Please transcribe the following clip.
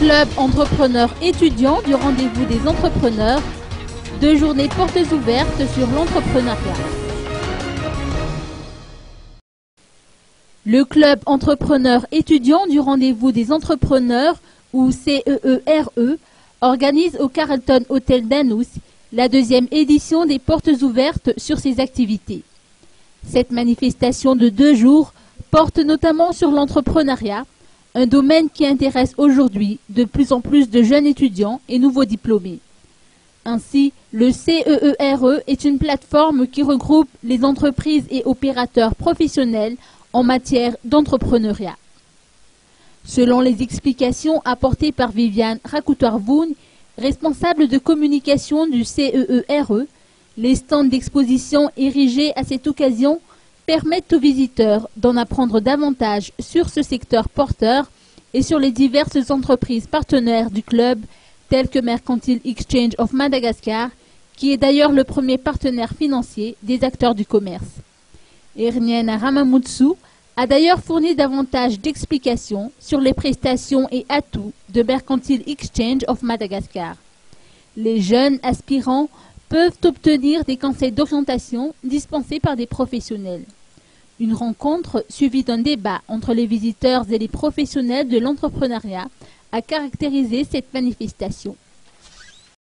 club entrepreneur étudiant du rendez-vous des entrepreneurs. 2 journées portes ouvertes sur l'entrepreneuriat. Le club entrepreneur étudiant du rendez-vous des entrepreneurs, ou CEERE, organise au Carlton Hotel d'Anous la 2e édition des portes ouvertes sur ses activités. Cette manifestation de 2 jours porte notamment sur l'entrepreneuriat, un domaine qui intéresse aujourd'hui de plus en plus de jeunes étudiants et nouveaux diplômés. Ainsi, le CEERE est une plateforme qui regroupe les entreprises et opérateurs professionnels en matière d'entrepreneuriat. Selon les explications apportées par Viviane Rakoutoir-Voun, responsable de communication du CEERE, les stands d'exposition érigés à cette occasion permettent aux visiteurs d'en apprendre davantage sur ce secteur porteur et sur les diverses entreprises partenaires du club, telles que Mercantile Exchange of Madagascar, qui est d'ailleurs le premier partenaire financier des acteurs du commerce. Erniena Ramamoutsou a d'ailleurs fourni davantage d'explications sur les prestations et atouts de Mercantile Exchange of Madagascar. Les jeunes aspirants peuvent obtenir des conseils d'orientation dispensés par des professionnels. Une rencontre suivie d'un débat entre les visiteurs et les professionnels de l'entrepreneuriat a caractérisé cette manifestation.